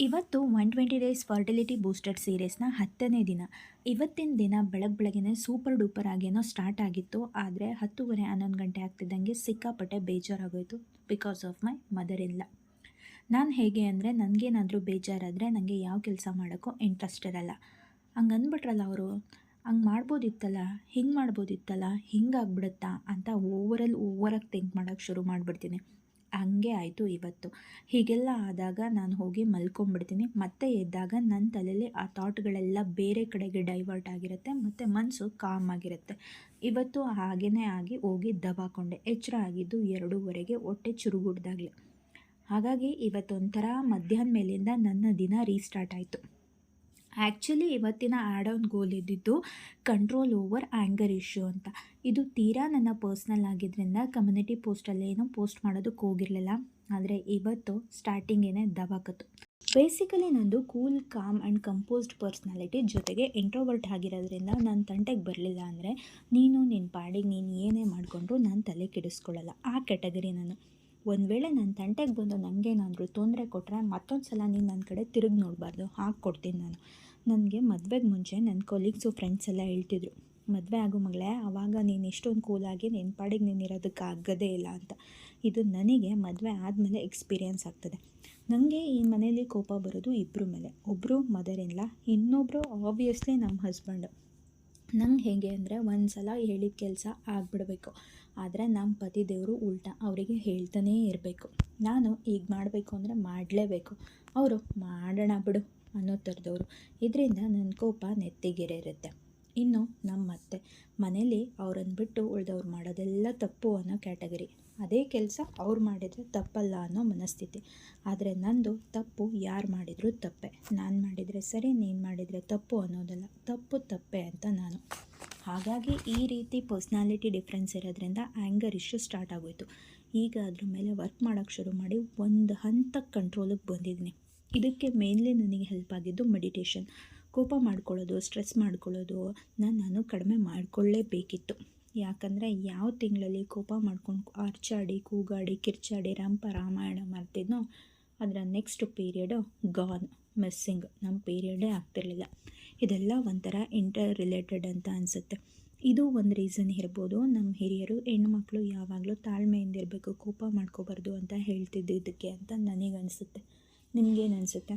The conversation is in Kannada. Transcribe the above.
ಇವತ್ತು 120 ಡೇಸ್ ಫರ್ಟಿಲಿಟಿ ಬೂಸ್ಟರ್ ಸೀರೀಸ್ನ 10ನೇ ದಿನ. ಇವತ್ತಿನ ದಿನ ಬೆಳಗ್ಗೆನೇ ಸೂಪರ್ ಡೂಪರ್ ಆಗೇನೋ ಸ್ಟಾರ್ಟ್ ಆಗಿತ್ತು. ಆದರೆ 10:30 11 ಗಂಟೆ ಆಗ್ತಿದ್ದಂಗೆ ಸಿಕ್ಕಾಪಟ್ಟೆ ಬೇಜಾರಾಗೋಯಿತು ಬಿಕಾಸ್ ಆಫ್ ಮೈ ಮದರ್ ಇಲ್ಲ. ನಾನು ಹೇಗೆ ಅಂದರೆ ನನಗೇನಾದರೂ ಬೇಜಾರಾದರೆ ನನಗೆ ಯಾವ ಕೆಲಸ ಮಾಡೋಕ್ಕೂ ಇಂಟ್ರೆಸ್ಟ್ ಇರಲ್ಲ. ಹಂಗೆ ಅಂದ್ಬಿಟ್ರಲ್ಲ ಅವರು, ಹಂಗೆ ಮಾಡ್ಬೋದಿತ್ತಲ್ಲ, ಹಿಂಗೆ ಮಾಡ್ಬೋದಿತ್ತಲ್ಲ, ಹಿಂಗಾಗ್ಬಿಡುತ್ತಾ ಅಂತ ಓವರಾಗಿ ಥಿಂಕ್ ಮಾಡೋಕ್ಕೆ ಶುರು ಮಾಡಿಬಿಡ್ತೀನಿ. ಹಂಗೆ ಆಯಿತು ಇವತ್ತು. ಹೀಗೆಲ್ಲ ಆದಾಗ ನಾನು ಹೋಗಿ ಮಲ್ಕೊಂಡ್ಬಿಡ್ತೀನಿ. ಮತ್ತೆ ಎದ್ದಾಗ ನನ್ನ ತಲೆಯಲ್ಲಿ ಆ ಥಾಟ್ಗಳೆಲ್ಲ ಬೇರೆ ಕಡೆಗೆ ಡೈವರ್ಟ್ ಆಗಿರುತ್ತೆ ಮತ್ತು ಮನಸ್ಸು ಕಾಮ್ ಆಗಿರುತ್ತೆ. ಇವತ್ತು ಹಾಗೇ ಆಗಿ ಹೋಗಿ ದಬಾಕೊಂಡೆ. ಎಚ್ಚರ ಆಗಿದ್ದು 2:30 ಹೊಟ್ಟೆ ಚುರುಗುಡ್ದಾಗಲೇ. ಹಾಗಾಗಿ ಇವತ್ತೊಂಥರ ಮಧ್ಯಾಹ್ನ ಮೇಲಿಂದ ನನ್ನ ದಿನ ರೀಸ್ಟಾರ್ಟ್ ಆಯಿತು. ಆ್ಯಕ್ಚುಲಿ ಇವತ್ತಿನ ಆ್ಯಡ್ ಆನ್ ಗೋಲ್ ಇದ್ದಿದ್ದು ಕಂಟ್ರೋಲ್ ಓವರ್ ಆ್ಯಂಗರ್ ಇಶ್ಯೂ ಅಂತ. ಇದು ತೀರಾ ನನ್ನ ಪರ್ಸ್ನಲ್ ಆಗಿದ್ದರಿಂದ ಕಮ್ಯುನಿಟಿ ಪೋಸ್ಟಲ್ಲೇನೂ ಪೋಸ್ಟ್ ಮಾಡೋದಕ್ಕೆ ಹೋಗಿರಲಿಲ್ಲ. ಆದರೆ ಇವತ್ತು ಸ್ಟಾರ್ಟಿಂಗೇನೆ ದಬಾಕತ್ತು. ಬೇಸಿಕಲಿ ನಂದು cool, com and composed personality, ಜೊತೆಗೆ ಇಂಟ್ರೋವರ್ಟ್ ಆಗಿರೋದ್ರಿಂದ ನನ್ನ ತಂಟೆಗೆ ಬರಲಿಲ್ಲ ಅಂದರೆ ನಿನ್ನ ಪಾಡಿಗೆ ನೀನು ಏನೇ ಮಾಡಿಕೊಂಡ್ರು ನಾನು ತಲೆ ಕೆಡಿಸ್ಕೊಳ್ಳಲ್ಲ. ಆ ಕ್ಯಾಟಗರಿ ನಾನು. ಒಂದು ವೇಳೆ ನನ್ನ ತಂಟೆಗೆ ಬಂದು ನನಗೇನಾದರೂ ತೊಂದರೆ ಕೊಟ್ಟರೆ ಮತ್ತೊಂದು ಸಲ ನೀನು ನನ್ನ ಕಡೆ ತಿರುಗಿ ನೋಡಬಾರ್ದು, ಹಾಗೆ ಕೊಡ್ತೀನಿ ನಾನು. ನನಗೆ ಮದುವೆಗೆ ಮುಂಚೆ ನನ್ನ ಕೊಲೀಗ್ಸು, ಫ್ರೆಂಡ್ಸ್ ಎಲ್ಲ ಹೇಳ್ತಿದ್ರು, ಮದುವೆ ಆಗೋ ಮಗಳೇ ಆವಾಗ ನೀನು ಇಷ್ಟೊಂದು ಕೂಲಾಗಿ ನಿನ್ನ ಪಾಡಿಗೆ ನೀನು ಇರೋದಕ್ಕೆ ಆಗೋದೇ ಇಲ್ಲ ಅಂತ. ಇದು ನನಗೆ ಮದುವೆ ಆದಮೇಲೆ ಎಕ್ಸ್ಪೀರಿಯೆನ್ಸ್ ಆಗ್ತದೆ. ನನಗೆ ಈ ಮನೇಲಿ ಕೋಪ ಬರೋದು ಇಬ್ಬರ ಮೇಲೆ. ಒಬ್ಬರು ಮದರ್ ಇಲ್ಲ, ಇನ್ನೊಬ್ಬರು ಆಬ್ವಿಯಸ್ಲಿ ನಮ್ಮ ಹಸ್ಬೆಂಡು. ನಂಗೆ ಹೇಗೆ ಅಂದರೆ ಒಂದು ಸಲ ಹೇಳಿದ ಕೆಲಸ ಆಗಿಬಿಡಬೇಕು. ಆದರೆ ನಮ್ಮ ಪತಿ ದೇವರು ಉಲ್ಟಾ, ಅವರಿಗೆ ಹೇಳ್ತಾನೇ ಇರಬೇಕು. ನಾನು ಈಗ ಮಾಡಬೇಕು ಅಂದರೆ ಮಾಡಲೇಬೇಕು, ಅವರು ಮಾಡೋಣ ಬಿಡು ಅನ್ನೋ ಥರದವರು. ಇದರಿಂದ ನನ್ನ ಕೋಪ ನೆತ್ತಿಗೇರಿರುತ್ತೆ. ಇನ್ನು ನಮ್ಮ ಅತ್ತೆ ಮನೇಲಿ ಅವ್ರನ್ನ ಬಿಟ್ಟು ಉಳಿದವ್ರು ಮಾಡೋದೆಲ್ಲ ತಪ್ಪು ಅನ್ನೋ ಕ್ಯಾಟಗರಿ. ಅದೇ ಕೆಲಸ ಅವ್ರು ಮಾಡಿದರೆ ತಪ್ಪಲ್ಲ ಅನ್ನೋ ಮನಸ್ಥಿತಿ. ಆದರೆ ನಂದು ತಪ್ಪು ಯಾರು ಮಾಡಿದರೂ ತಪ್ಪೆ, ನಾನು ಮಾಡಿದರೆ ಸರಿ, ನೀನು ಮಾಡಿದರೆ ತಪ್ಪು ಅನ್ನೋದಲ್ಲ, ತಪ್ಪು ತಪ್ಪೆ ಅಂತ ನಾನು. ಹಾಗಾಗಿ ಈ ರೀತಿ ಪರ್ಸ್ನಾಲಿಟಿ ಡಿಫ್ರೆನ್ಸ್ ಇರೋದ್ರಿಂದ ಆ್ಯಂಗರ್ ಇಶ್ಯೂ ಸ್ಟಾರ್ಟ್ ಆಗೋಯಿತು. ಈಗ ಅದ್ರ ಮೇಲೆ ವರ್ಕ್ ಮಾಡೋಕ್ಕೆ ಶುರು ಮಾಡಿ ಒಂದು ಹಂತಕ್ಕೆ ಕಂಟ್ರೋಲಿಗೆ ಬಂದಿದ್ದೀನಿ. ಇದಕ್ಕೆ ಮೇನ್ಲಿ ನನಗೆ ಹೆಲ್ಪ್ ಆಗಿದ್ದು ಮೆಡಿಟೇಷನ್. ಕೋಪ ಮಾಡ್ಕೊಳ್ಳೋದು, ಸ್ಟ್ರೆಸ್ ಮಾಡ್ಕೊಳ್ಳೋದು ನಾನು ಕಡಿಮೆ ಮಾಡಿಕೊಳ್ಳೇಬೇಕಿತ್ತು. ಯಾಕಂದರೆ ಯಾವ ತಿಂಗಳಲ್ಲಿ ಕೋಪ ಮಾಡ್ಕೊಂಡು ಅರ್ಚಾಡಿ, ಕೂಗಾಡಿ, ಕಿರ್ಚಾಡಿ ರಾಮಾಯಣ ಮಾಡ್ತಿದ್ನೋ ಅದರ ನೆಕ್ಸ್ಟ್ ಪೀರಿಯಡು ಗಾನ್, ಮಿಸ್ಸಿಂಗ್. ನಮ್ಮ ಪೀರಿಯಡೇ ಆಗ್ತಿರ್ಲಿಲ್ಲ. ಇದೆಲ್ಲ ಒಂಥರ ಇಂಟರ್ ರಿಲೇಟೆಡ್ ಅಂತ ಅನಿಸುತ್ತೆ. ಇದು ಒಂದು ರೀಸನ್ ಇರ್ಬೋದು. ನಮ್ಮ ಹಿರಿಯರು ಹೆಣ್ಮಕ್ಳು ಯಾವಾಗಲೂ ತಾಳ್ಮೆಯಿಂದ ಇರಬೇಕು, ಕೋಪ ಮಾಡ್ಕೋಬಾರ್ದು ಅಂತ ಹೇಳ್ತಿದ್ದಕ್ಕೆ ಅಂತ ನನಗನ್ಸುತ್ತೆ. ನಿಮಗೇನು ಅನಿಸುತ್ತೆ?